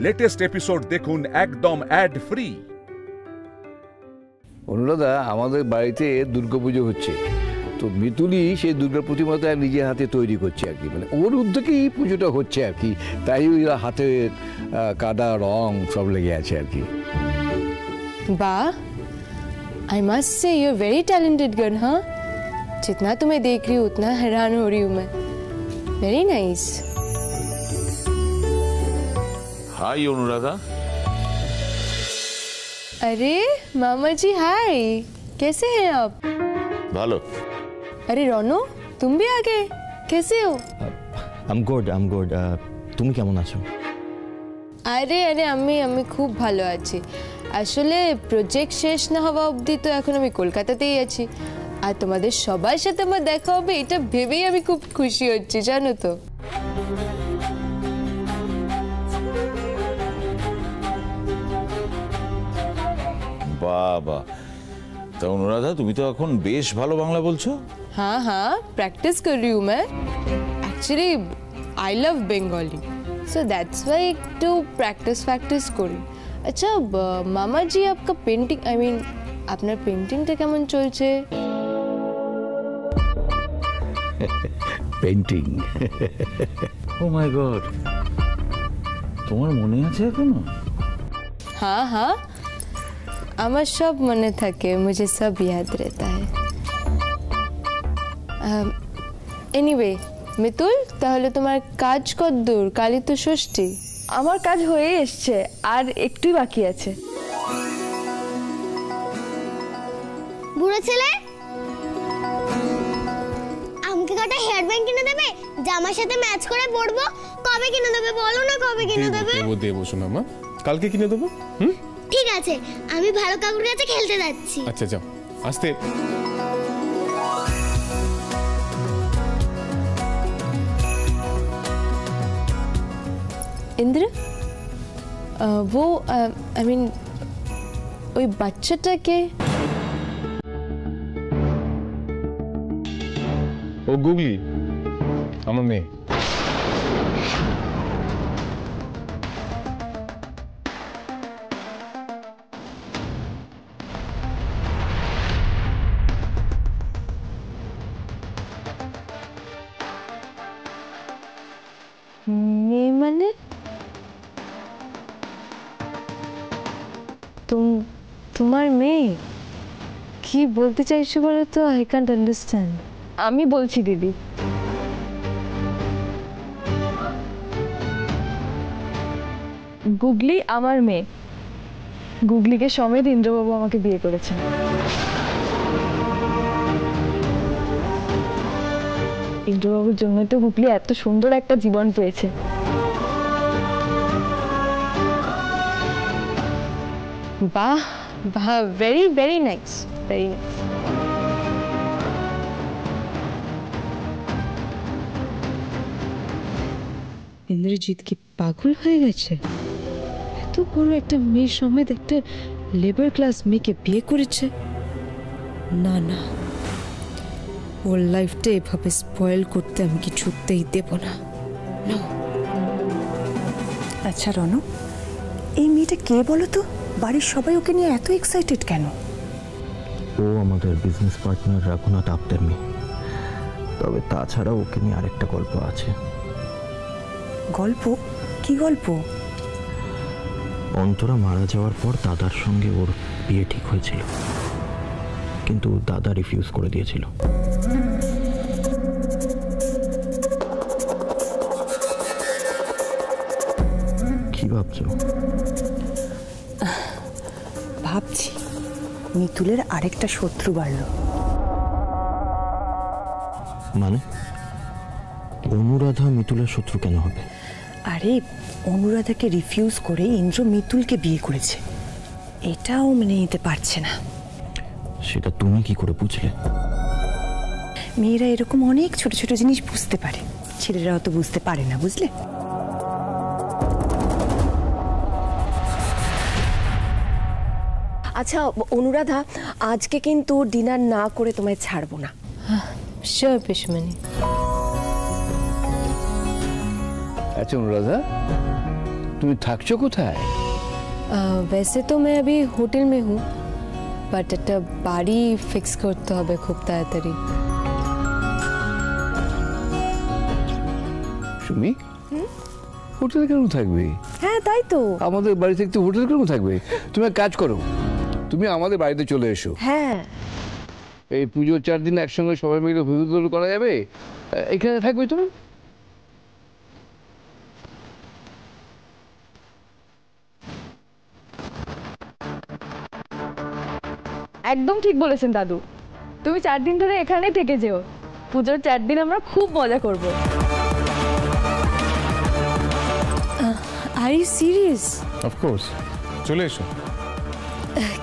Latest episode দেখুন একদম add free. Anuradha, আমাদের বাড়িতে দুর্গাপুজো হচ্ছে, তো মিতুলি সেই দুর্গা প্রতিমাটা নিজের হাতে তৈরি করছে আর কি, মানে ওর উদ্যোগেই পুজোটা হচ্ছে আর কি, তাই ওই হাতে কাদা রং সব লেগে আছে আর কি। वाह, I must say you are very talented girl. हाँ, जितना तुम्हें देख रही हूँ उतना हैरान हो रही हूँ मैं। Very nice. हाय अनुराधा। अरे मामा जी हाय, कैसे हैं आप? भालो। अरे रोनो, तुम भी आ गए, कैसे हो? I am good. तुम কেমন আছো? আরে আরে আমি খুব ভালো আছি। আসলে প্রজেক্ট শেষ না হওয়া অবধি তো এখন আমি কলকাতাতেই আছি, আর তোমাদের সবার সাথে আমার দেখা হবে এটা ভেবেই আমি খুব খুশি হচ্ছি, জানো তো। বাবা, তা অনুরাধা তুমি তো এখন বেশ ভালো বাংলা বলছো। हाँ हाँ, प्रैक्टिस कर रही हूँ मैं। Actually I love Bengali, so that's why to practice करी। अच्छा मामा जी, आपका पेंटिंग आई मीन আপনার পেইন্টিংটা কেমন চলছে? পেইন্টিং? ও মাই গড, তোমার মনে আছে এখনো? हाँ हाँ, আমার সব মনে থাকে, मुझे सब याद रहता है। এনিওয়ে মিতুল, তাহলে তোমার কাজ কতদূর? কালই তো ষষ্ঠী। আমার কাজ হয়ে এসছে, আর একটুই বাকি আছে। বুড়ো ছেলে, আমাকে কটা হেয়ার ব্যান্ড কিনে দেবে? জামার সাথে ম্যাচ করে পরবো। কবে কিনে দেবে বলো না, কবে কিনে দেবে? দেবো শোনা মা, কালকে কিনে দেবো। ঠিক আছে, আমি ভালো কাকুর কাছে খেলতে যাচ্ছি। আচ্ছা যাও, আস্তে। इंद्र, वो आई मीन ওই বাচ্চাটাকে? ও গুগলি, আমার মেয়ে। মেয়ে মানে? তোমার মেয়ে? কি বলতে চাইছো বলো তো? I can't understand. আমি বলছি দিদি, গুগলি আমার মেয়ে। গুগলিকে সমেত ইন্দ্রবাবু আমাকে বিয়ে করেছেন। ইন্দ্রবাবুর জন্য তো গুগলি এত সুন্দর একটা জীবন পেয়েছে। বাহ বাহ, very very nice, very nice. Indrajit কি পাগল হয়ে গেছে? এত বড় একটা মেয়ে সমেত একটা লেবার ক্লাস মেয়েকে বিয়ে করেছে। না না, ওর লাইফটা এভাবে স্পয়েল করতে আমি কিছুতেই দেব না। আচ্ছা রনু, এই মেয়েটা কে বলো তো? বাড়ির সবাই ওকে নিয়ে এত এক্সাইটেড কেন? ও আমাদের বিজনেস পার্টনার রাঘুনাথ আপ্তের মেয়ে। তবে তাছাড়া ওকে নিয়ে আরেকটা গল্প আছে। গল্প? কি গল্প? অন্তরা মারা যাওয়ার পর দাদার সঙ্গে ওর বিয়ে ঠিক হয়েছিল, কিন্তু দাদা রিফিউজ করে দিয়েছিল। কি ভাবছো? ভাবছি মিতুলের আরেকটা শত্রু বাড়ল। মানে অনুরাধা মিতুলের শত্রু কেন হবে? আরে অনুরাধাকে রিফিউজ করে ইন্দ্র মিতুলকে বিয়ে করেছে, এটাও মেনে নিতে পারছে না। সেটা তুমি কি করে বুঝলে? মেয়েরা এরকম অনেক ছোট ছোট জিনিস বুঝতে পারে, ছেলেরা অত বুঝতে পারে না, বুঝলে? আচ্ছা অনুরাধা, আজকে কিন্তু ডিনার না করে তোমায় ছাড়বো না। শিওর পিসমণি। আচ্ছা অনুরাধা, তুমি থাকছো কোথায়? वैसे तो मैं अभी होटल में हूँ बट একটা বাড়ি ফিক্স করতে হবে খুব তাড়াতাড়ি। সুমি, হোটেলে কেন থাকবে? হ্যাঁ তাই তো। আমাদের বাড়ি থেকে তো হোটেল কেন থাকবে? তুমি এক কাজ করো, তুমি আমাদের বাড়িতে চলে এসো। হ্যাঁ এই পুজোর 4 দিন একসঙ্গে সবাই মিলে হুজুর করা যাবে। এখানে থাকবে তুমি? একদম ঠিক বলেছেন দাদু, তুমি 4 দিন ধরে এখানেই থেকে যেও। পুজোর 4 দিন আমরা খুব মজা করব। Are you serious? Of course, চলে এসো।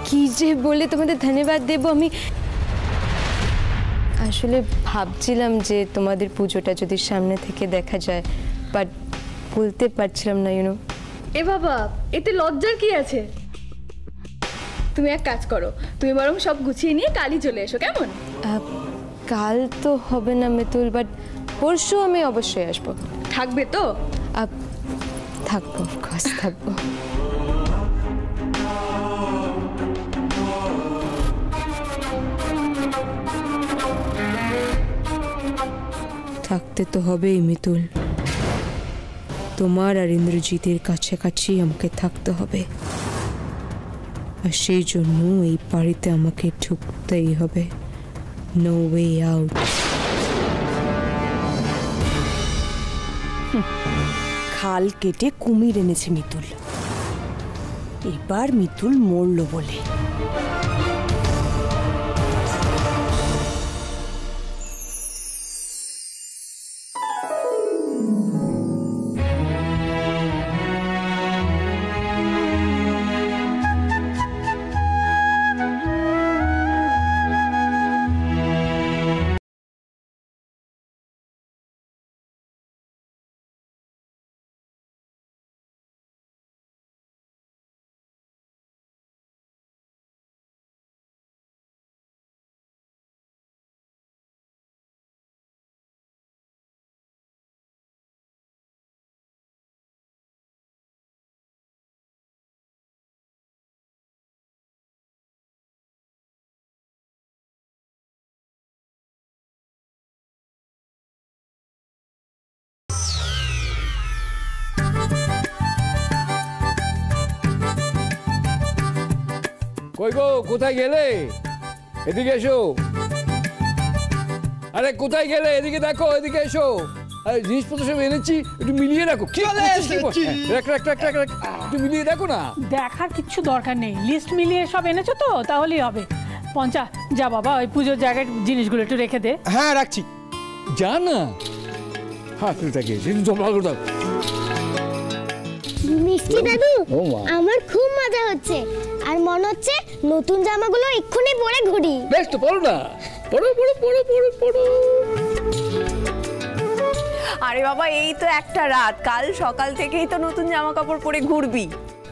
কি যে বলে তোমাদের ধন্যবাদ দেব আমি। আসলে ভাবছিলাম যে তোমাদের পুজোটা যদি সামনে থেকে দেখা যায়, বাট বলতে পারছিলাম না, ইউনো। এ বাবা, এতে লজ্জার কি আছে? তুমি এক কাজ করো, তুমি বরং সব গুছিয়ে নিয়ে কালই চলে এসো, কেমন? কাল তো হবে না মিতুল, বাট পরশু আমি অবশ্যই আসবো। থাকবে তো? থাকবো, অফকোর্স থাকবো। থাকতে তো হবেই মিতুল, তোমার আর ইন্দ্রজিতের কাছাকাছি আমাকে থাকতে হবে, আর সেই জন্য এই বাড়িতে আমাকে ঢুকতেই হবে। No way out. খাল কেটে কুমির এনেছে মিতুল, এবার মিতুল মরল বলে। কই গো, কোথায় গেলে? এদিকে এসো। আরে কোথায় গেলে? এদিকে দেখো, এদিকে এসো। আরে জিনিসপত্র সব এনেছি, একটু মিলিয়ে রাখো। কি একটু মিলিয়ে দেখো না। দেখার কিচ্ছু দরকার নেই, লিস্ট মিলিয়ে সব এনেছো তো, তাহলেই হবে। পঞ্চা, যা বাবা ওই পুজোর জায়গায় জিনিসগুলো একটু রেখে দে। হ্যাঁ রাখছি, যা না। হ্যাঁ থাকে জমা করে দাও। মিষ্টি দাদু, আমার খুব মজা হচ্ছে, আর মনে হচ্ছে নতুন জামাগুলো এক্ষুনি পরে ঘুরি। বেশ তো, পড়ো না, পড়ো পড়ো পড়ো পড়ো পড়ো। আরে বাবা, এই তো একটা রাত, কাল সকাল থেকেই তো নতুন জামা কাপড় পরে ঘুরবি।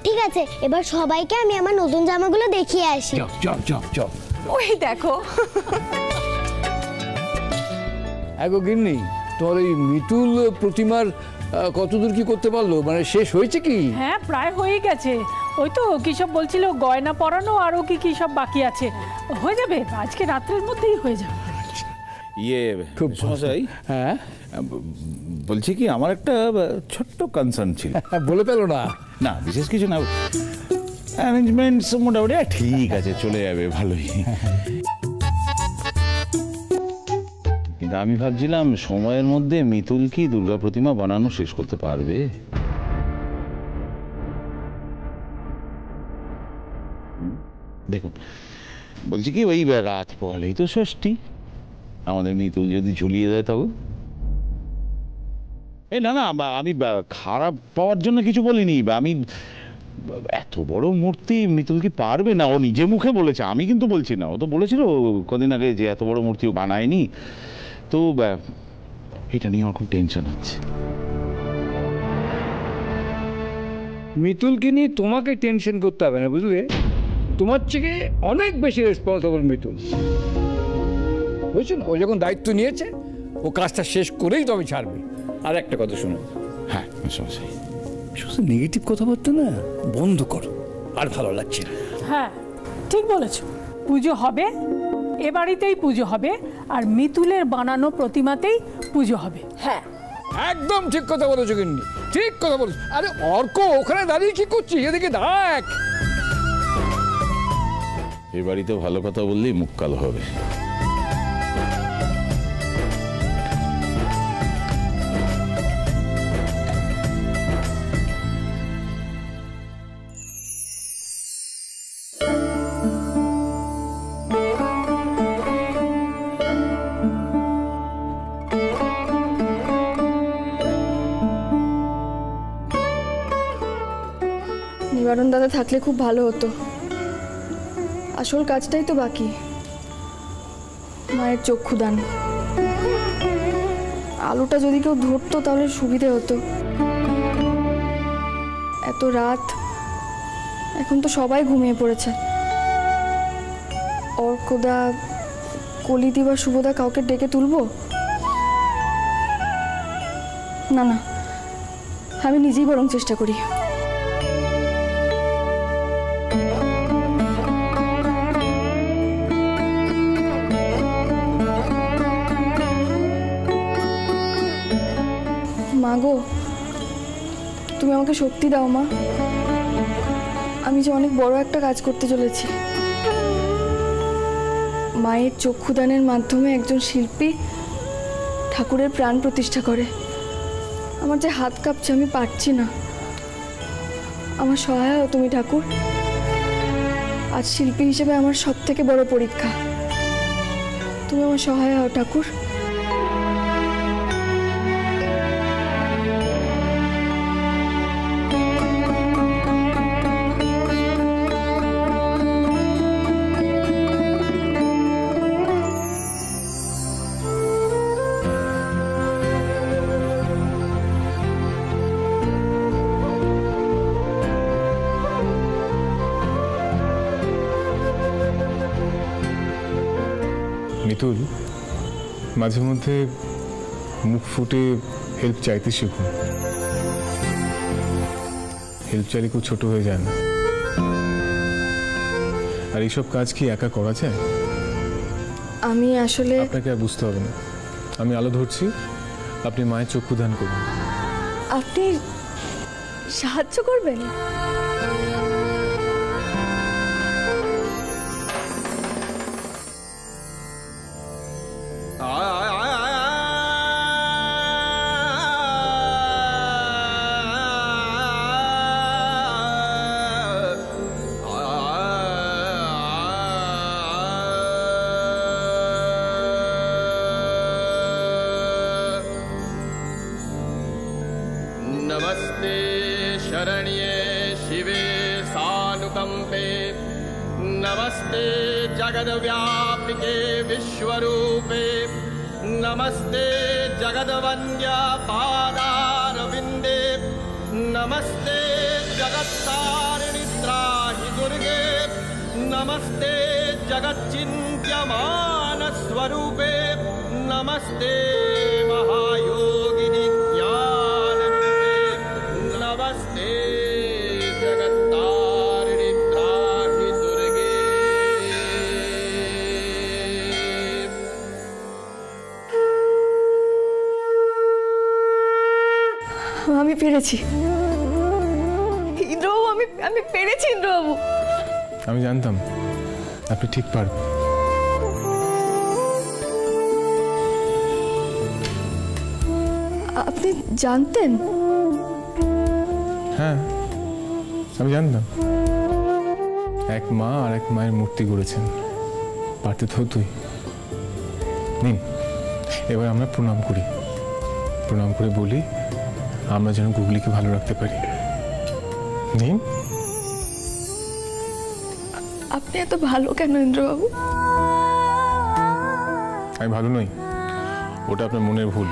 ঠিক আছে, এবার সবাইকে আমি আমার নতুন জামাগুলো দেখিয়ে আসি। চল চল চল। ওই দেখো। এগো গিন্নি, তোমার এই মিতুল প্রতিমার কতদূর কি করতে পারলো? মানে শেষ হয়েছে কি? হ্যাঁ প্রায় হয়ে গেছে। ওই তো কি সব বলছিল, গয়না পরানো আরও কি সব বাকি আছে। হয়ে যাবে, আজকে রাত্রের মধ্যেই হয়ে যাবে। ইয়ে খুব মশাই, হ্যাঁ বলছি কি, আমার একটা ছোট্ট কনসার্ন ছিল। বলে পেলো না? না বিশেষ কিছু না, অ্যারেঞ্জমেন্টস মোটামুটি ঠিক আছে, চলে যাবে ভালোই। কিন্তু আমি ভাবছিলাম সময়ের মধ্যে মিতুল কি দুর্গা প্রতিমা বানানো শেষ করতে পারবে? দেখুন বলছি কি, ওই রাত পড়লেই তো ষষ্ঠী, আমাদের মিতুল যদি ঝুলিয়ে দেয় তবে। এই না না, আমি খারাপ পাওয়ার জন্য কিছু বলিনি, আমি এত বড় মূর্তি মিতুল কি পারবে না, ও নিজে মুখে বলেছে, আমি কিন্তু বলছি না। ও তো বলেছিল কদিন আগে যে এত বড় মূর্তি ও বানায়নি। তো এটা নিয়ে আমার খুব টেনশন হচ্ছে। মিতুলকে নিয়ে তোমাকে টেনশন করতে হবে না, বুঝলে? তোমার থেকে অনেক বেশি রেসপন্সিবল মিতুল, বুঝছো না? ও যখন দায়িত্ব নিয়েছে, ও কাজটা শেষ করেই তবে ছাড়বে। আর একটা কথা শুনো। হ্যাঁ নেগেটিভ কথাবার্তা না বন্ধ করো, আর ভালো লাগছে না। হ্যাঁ ঠিক বলেছ, পুজো হবে, এ বাড়িতেই পুজো হবে, আর মিতুলের বানানো প্রতিমাতেই পুজো হবে। হ্যাঁ একদম ঠিক কথা বলেছো, কিন্তু ঠিক কথা বলেছো। আরে অর্ক ওখানে দাঁড়িয়ে কি করছিস? এদিকে দেখ। এ বাড়িতে ভালো কথা বললেই মুখ কালো হবে। নিবারণ দাদা থাকলে খুব ভালো হতো, আসল কাজটাই তো বাকি, মায়ের চক্ষুদান। আলোটা যদি কেউ ধরতো তাহলে সুবিধে হতো। এত রাত, এখন তো সবাই ঘুমিয়ে পড়েছে। অর্কদা, কলিদি বা শুভদা কাউকে ডেকে তুলবো? না না, আমি নিজেই বরং চেষ্টা করি। মা গো, তুমি আমাকে শক্তি দাও মা। আমি যে অনেক বড় একটা কাজ করতে চলেছি। মায়ের চক্ষুদানের মাধ্যমে একজন শিল্পী ঠাকুরের প্রাণ প্রতিষ্ঠা করে। আমার যে হাত কাঁপছে, আমি পারছি না। আমার সহায় হও তুমি ঠাকুর। আজ শিল্পী হিসেবে আমার সব থেকে বড় পরীক্ষা। তুমি আমার সহায় হও ঠাকুর। মিতুল, মাঝে মধ্যে মুখ ফুটে হেল্প চাইতে শিখুন। হেল্প চাইলে খুব ছোট হয়ে যায় না। আর এইসব কাজ কি একা করা যায়? আমি আসলে আপনাকে আর বুঝতে হবে না, আমি আলো ধরছি, আপনি মায়ের চক্ষু দান করুন। আপনি সাহায্য করবেন? नमस्ते शरण्ये शिवे सानुकंपे, नमस्ते जगद्व्यापिके विश्वरूपे, नमस्ते जगद्वन्द्या पादारविन्दे, नमस्ते जगत्तारिणि त्राहि दुर्गे, नमस्ते जगच्चिन्त्यमानस्वरूपे, नमस्ते महायोगिनि ज्ञानरूपे, नमस्ते जगत्तारिणि त्राहि दुर्गे। আমি পেরেছি ইন্দ্রবাবু, আমি পেরেছি ইন্দ্রবাবু। আমি জানতাম আপনি ঠিক পারবেন। আপনি জানতেন? হ্যাঁ, আমি জানতাম। এক মা আর এক মায়ের মূর্তি গড়েছেন, পারতে তো তুই। নিন, এবার আমরা প্রণাম করি। প্রণাম করে বলি আমরা যেন গুগলিকে ভালো রাখতে পারি। নিন। আপনি এত ভালো কেন ইন্দ্রবাবু? আমি ভালো নই, ওটা আপনার মনের ভুল।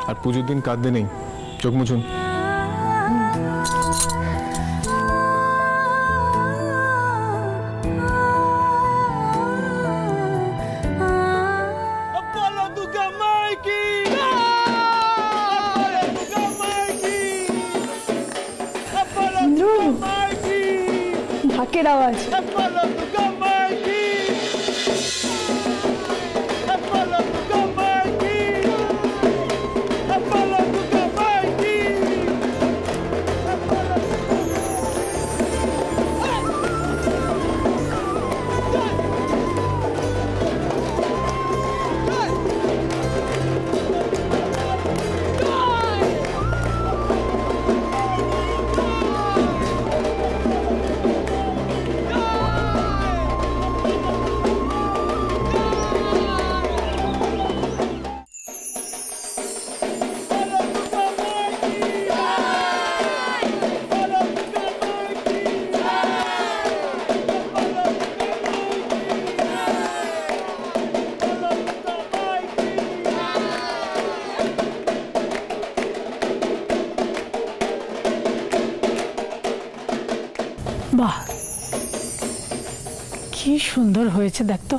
আর পুজোর দিন কাঁদতে নেই, চোখ মুছুন। बोलो दुर्गा माई की, बोलो दुर्गा माई की। ইন্দ্রবাবু, ঢাকের আওয়াজ। বাহ, কি সুন্দর হয়েছে দেখতো।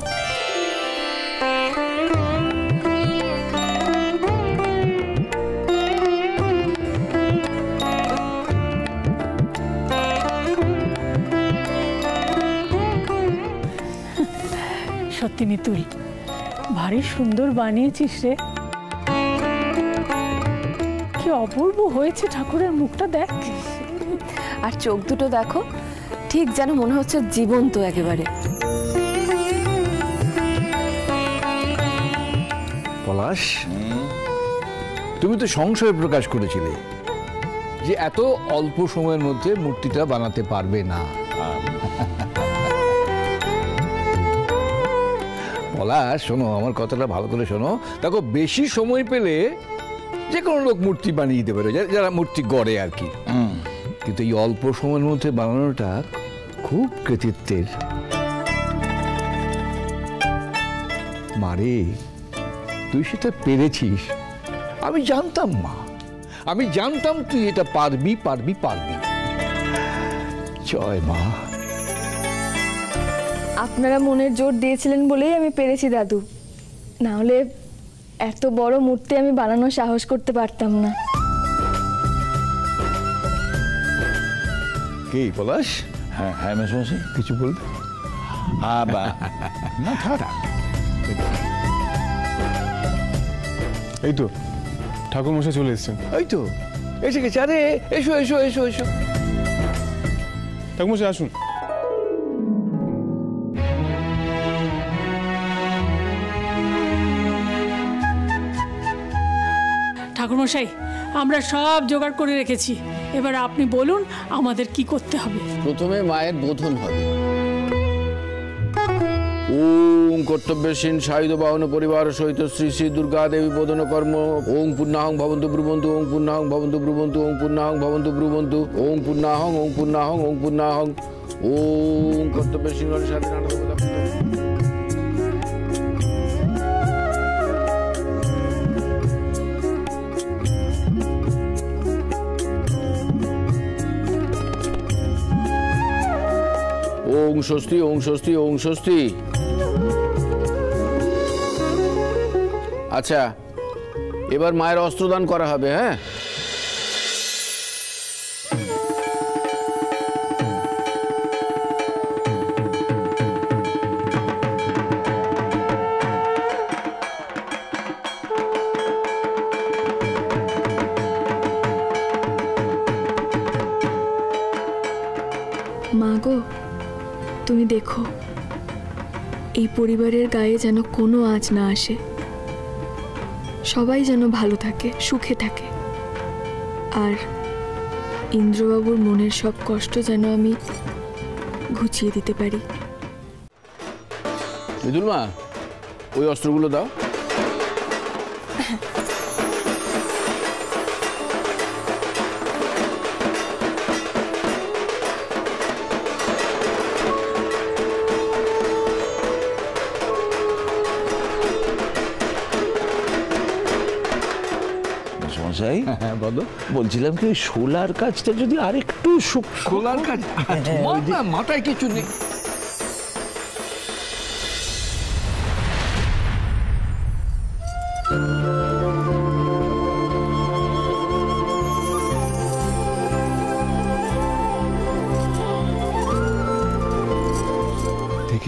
সত্যি মিতুল, ভারী সুন্দর বানিয়েছিস রে। কি অপূর্ব হয়েছে ঠাকুরের মুখটা, দেখ। আর চোখ দুটো দেখো, ঠিক যেন মনে হচ্ছে জীবন্ত একেবারে। পলাশ, তুমি তো সংশয় প্রকাশ করেছিলে যে এত অল্প সময়ের মধ্যে মূর্তিটা বানাতে পারবে না। পলাশ, শোনো, আমার কথাটা ভালো করে শোনো। দেখো, বেশি সময় পেলে যে কোনো লোক মূর্তি বানিয়ে দিতে পারে, যারা মূর্তি গড়ে আর কি। কিন্তু এই অল্প সময়ের মধ্যে বানানোটা খুব কৃতিত্বের। মারে, তুই সেটা পেরেছিস। আমি জানতাম মা, আমি জানতাম তুই এটা পারবি পারবি পারবি। জয় মা। আপনারা মনের জোর দিয়েছিলেন বলেই আমি পেরেছি দাদু, না হলে এত বড় মূর্তি আমি বানানোর সাহস করতে পারতাম না। কি পলাশ? হ্যাঁ হ্যাঁ মেসোমশাই, কিছু বলবে? না থাক। এই তো ঠাকুর মশাই চলে এসেছেন। এই তো এসে গেছে। আরে এসো এসো এসো এসো। ঠাকুর মশাই আসুন। ঠাকুরমশাই, আমরা সব জোগাড় করে রেখেছি, এবার আপনি বলুন আমাদের কি করতে হবে। প্রথমে মায়ের বোধন হবে। ওম কর্তব্যসীন সায়ুধ বাহন পরিবার সহিত শ্রী শ্রী দুর্গা দেবী বোধন কর্ম। ওম পূর্ণাহং ভবন্তু ব্রুবন্তু, ওম পূর্ণাহং ভবন্তু ব্রুবন্তু, ওম পূর্ণাহং ভবন্তু ব্রুবন্তু, ওম পূর্ণাহং, ওম পূর্ণাহং, ওম পূর্ণাহং। ওম কর্তব্যসীন সাথে ওং স্বস্তি, ওং স্বস্তি, ওং স্বস্তি। আচ্ছা, এবার মায়ের অস্ত্রদান করা হবে। হ্যাঁ, মা গো, তুমি দেখো এই পরিবারের গায়ে যেন কোনো আঁচ না আসে, সবাই যেন ভালো থাকে, সুখে থাকে। আর ইন্দ্রবাবুর মনের সব কষ্ট যেন আমি ঘুচিয়ে দিতে পারি। মিতুল মা, ওই অস্ত্রগুলো দাও। হ্যাঁ বলো। বলছিলাম কি, শোলার কাজটা যদি আরেকটু শোলার কাজ, মাথায় কিছু নেই।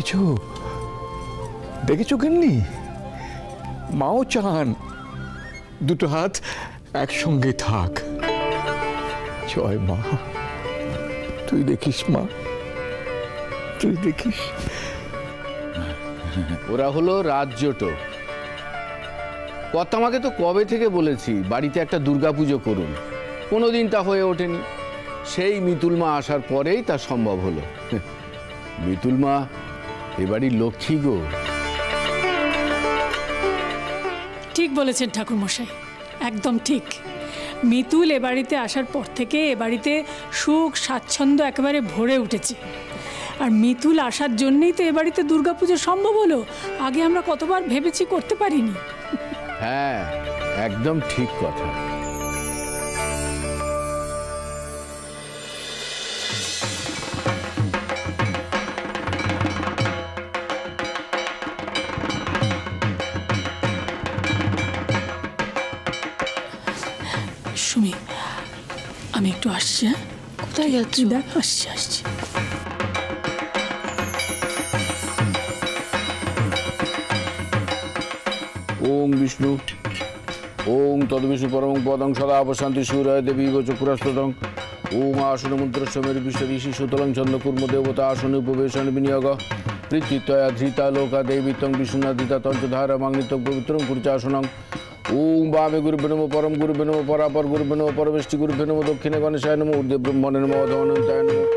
দেখেছো দেখেছো গিন্নি, মাও চান দুটো হাত একসঙ্গে থাক। জয় মা, তুই দেখিস মা, তুই দেখিস। ওরা হলো রাজ্যটো। আমাকে তো কবে থেকে বলেছি বাড়িতে একটা দুর্গাপুজো করুন, কোনোদিন তা হয়ে ওঠেনি। সেই মিতুল মা আসার পরেই তা সম্ভব হলো। মিতুল মা এ বাড়ির লক্ষ্মী গো। ঠিক বলেছেন ঠাকুরমশাই, একদম ঠিক। মিতুল এ বাড়িতে আসার পর থেকে এ বাড়িতে সুখ স্বাচ্ছন্দ্য একেবারে ভরে উঠেছে। আর মিতুল আসার জন্যই তো এ বাড়িতে দুর্গাপুজো সম্ভব হলো। আগে আমরা কতবার ভেবেছি, করতে পারিনি। হ্যাঁ, একদম ঠিক কথা। সুমি, আমি একটু আসছি। কোথায় যাচ্ছি? দেখ, আসছি। ওং বিষ্ণু, ওং তদ্বিষ্ণু পরমং পদং সদা অবশান্তি সূর্য দেবী চক্রাস্তং। ওং আসন মন্ত্রস্বমের বিশ্ব ঋষি সুতলং চন্দ্র কুর্ম দেবতা আসন উপবেশন বিনিয়োগ পৃথিত্বয়া ধৃতা লোকা দেবীতং বিষ্ণুনাদিতা তঞ্চধারা মাঙ্গিতং পবিত্রং কুর্চাসনং। ওং বামে গুরুভ্যো নমঃ, পরম গুরুভ্যো নমঃ, পরাপর গুরুভ্যো নমঃ, পরমেষ্টি গুরুভ্যো নমঃ, দক্ষিণে গণেশায় নমঃ, ঊর্ধ্বে ব্রহ্মণে নমঃ, অধঃ অনন্তায় নমঃ।